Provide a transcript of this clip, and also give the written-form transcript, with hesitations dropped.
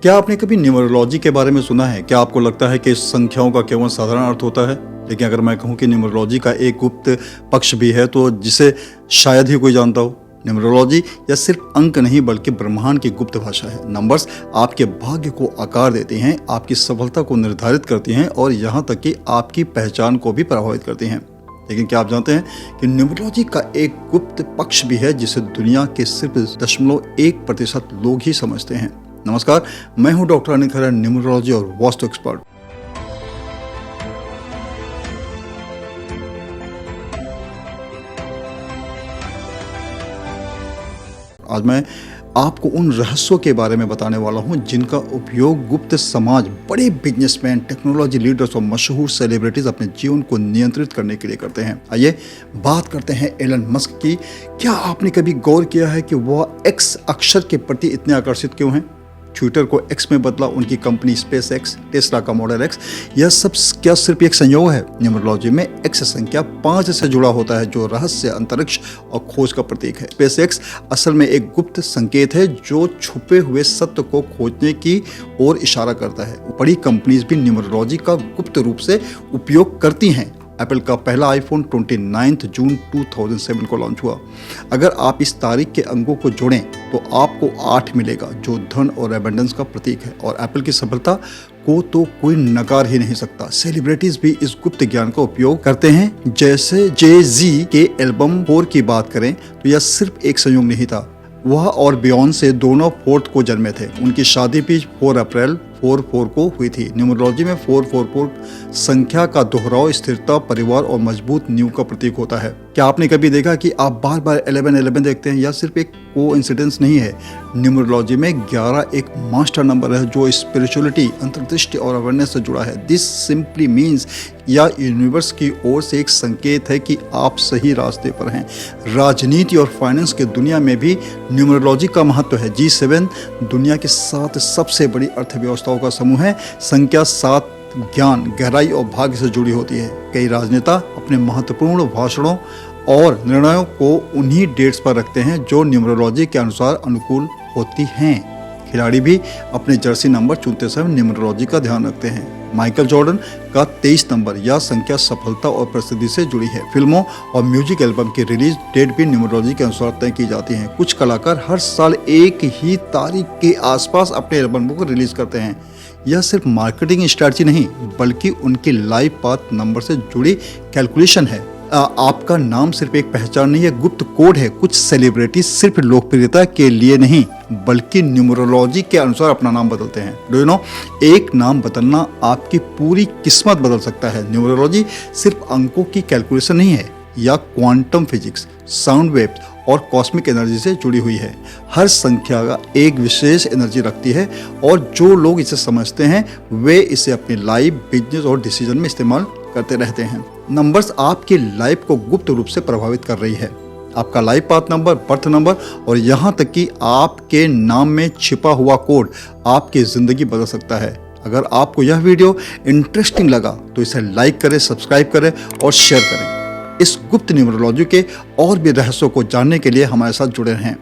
क्या आपने कभी न्यूमरोलॉजी के बारे में सुना है? क्या आपको लगता है कि संख्याओं का केवल साधारण अर्थ होता है? लेकिन अगर मैं कहूं कि न्यूमरोलॉजी का एक गुप्त पक्ष भी है तो जिसे शायद ही कोई जानता हो। न्यूमरोलॉजी या सिर्फ अंक नहीं बल्कि ब्रह्मांड की गुप्त भाषा है। नंबर्स आपके भाग्य को आकार देते हैं, आपकी सफलता को निर्धारित करती हैं और यहाँ तक कि आपकी पहचान को भी प्रभावित करती हैं। लेकिन क्या आप जानते हैं कि न्यूमरोलॉजी का एक गुप्त पक्ष भी है जिसे दुनिया के सिर्फ 0.1% लोग ही समझते हैं। नमस्कार, मैं हूं डॉक्टर अनिल खैर, न्यूमरोलॉजी और वास्तु एक्सपर्ट। आज मैं आपको उन रहस्यों के बारे में बताने वाला हूं जिनका उपयोग गुप्त समाज, बड़े बिजनेसमैन, टेक्नोलॉजी लीडर्स और मशहूर सेलिब्रिटीज अपने जीवन को नियंत्रित करने के लिए करते हैं। आइए बात करते हैं एलन मस्क की। क्या आपने कभी गौर किया है कि वह एक्स अक्षर के प्रति इतने आकर्षित क्यों हैं? ट्विटर को एक्स में बदला, उनकी कंपनी स्पेस एक्स, टेस्ला का मॉडल एक्स, यह सब क्या सिर्फ एक संयोग है? न्यूमरोलॉजी में एक्स संख्या 5 से जुड़ा होता है जो रहस्य, अंतरिक्ष और खोज का प्रतीक है। स्पेस एक्स असल में एक गुप्त संकेत है जो छुपे हुए सत्य को खोजने की ओर इशारा करता है। बड़ी कंपनीज भी न्यूमरोलॉजी का गुप्त रूप से उपयोग करती हैं। एप्पल का पहला आईफोन 29 जून 2007 को लॉन्च हुआ। अगर आप इस तारीख के अंकों को जोड़ें तो आपको 8 मिलेगा जो धन और एबंडेंस का प्रतीक है और एप्पल की सफलता को तो कोई नकार ही नहीं सकता। सेलिब्रिटीज भी इस गुप्त ज्ञान का उपयोग करते हैं। जैसे जे-जी के एल्बम 4 की बात करें तो यह सिर्फ एक संयोग नहीं था। वह और बियॉन्से दोनों 4 को जन्मे थे। उनकी शादी भी 4 अप्रैल 4 को हुई थी। न्यूमरोलॉजी में 4 संख्या का दोहराव स्थिरता, परिवार और मजबूत नींव का प्रतीक होता है। क्या आपने कभी देखा कि आप बार बार 11 देखते हैं? यह सिर्फ एक कोइंसिडेंस नहीं है। न्यूमरोलॉजी में 11 एक मास्टर नंबर है जो स्पिरिचुअलिटी, अंतर्दृष्टि और अवेयरनेस से जुड़ा है। दिस सिंपली मीन्स या यूनिवर्स की ओर से एक संकेत है कि आप सही रास्ते पर हैं। राजनीति और फाइनेंस के दुनिया में भी न्यूमरोलॉजी का महत्व है। G7 दुनिया की 7 सबसे बड़ी अर्थव्यवस्थाओं का समूह है। संख्या 7 ज्ञान, गहराई और भाग्य से जुड़ी होती है। कई राजनेता अपने महत्वपूर्ण भाषणों और निर्णयों को उन्हीं डेट्स पर रखते हैं जो न्यूमरोलॉजी के अनुसार अनुकूल होती हैं। खिलाड़ी भी अपने जर्सी नंबर चुनते समय न्यूमरोलॉजी का ध्यान रखते हैं। माइकल जॉर्डन का 23 नंबर यह संख्या सफलता और प्रसिद्धि से जुड़ी है। फिल्मों और म्यूजिक एल्बम की रिलीज डेट भी न्यूमरोलॉजी के अनुसार तय की जाती है। कुछ कलाकार हर साल एक ही तारीख के आसपास अपने एल्बम को रिलीज करते हैं। यह सिर्फ मार्केटिंग स्ट्रैटेजी नहीं बल्कि उनकी लाइफ पाथ नंबर से जुड़ी कैलकुलेशन है। आपका नाम सिर्फ एक पहचान नहीं है, गुप्त कोड है। कुछ सेलिब्रिटी सिर्फ लोकप्रियता के लिए नहीं बल्कि न्यूमरोलॉजी के अनुसार अपना नाम बदलते हैं। डू यू नो, एक नाम बदलना आपकी पूरी किस्मत बदल सकता है। न्यूमरोलॉजी सिर्फ अंकों की कैलकुलेशन नहीं है, या क्वांटम फिजिक्स, साउंड वेव्स और कॉस्मिक एनर्जी से जुड़ी हुई है। हर संख्या का एक विशेष एनर्जी रखती है और जो लोग इसे समझते हैं वे इसे अपनी लाइफ, बिजनेस और डिसीजन में इस्तेमाल करते रहते हैं। नंबर्स आपकी लाइफ को गुप्त रूप से प्रभावित कर रही है। आपका life path number, birth number और यहाँ तक कि आपके नाम में छिपा हुआ कोड आपकी जिंदगी बदल सकता है। अगर आपको यह वीडियो इंटरेस्टिंग लगा तो इसे लाइक करें, सब्सक्राइब करें और शेयर करें। इस गुप्त न्यूमरोलॉजी के और भी रहस्यों को जानने के लिए हमारे साथ जुड़े रहें।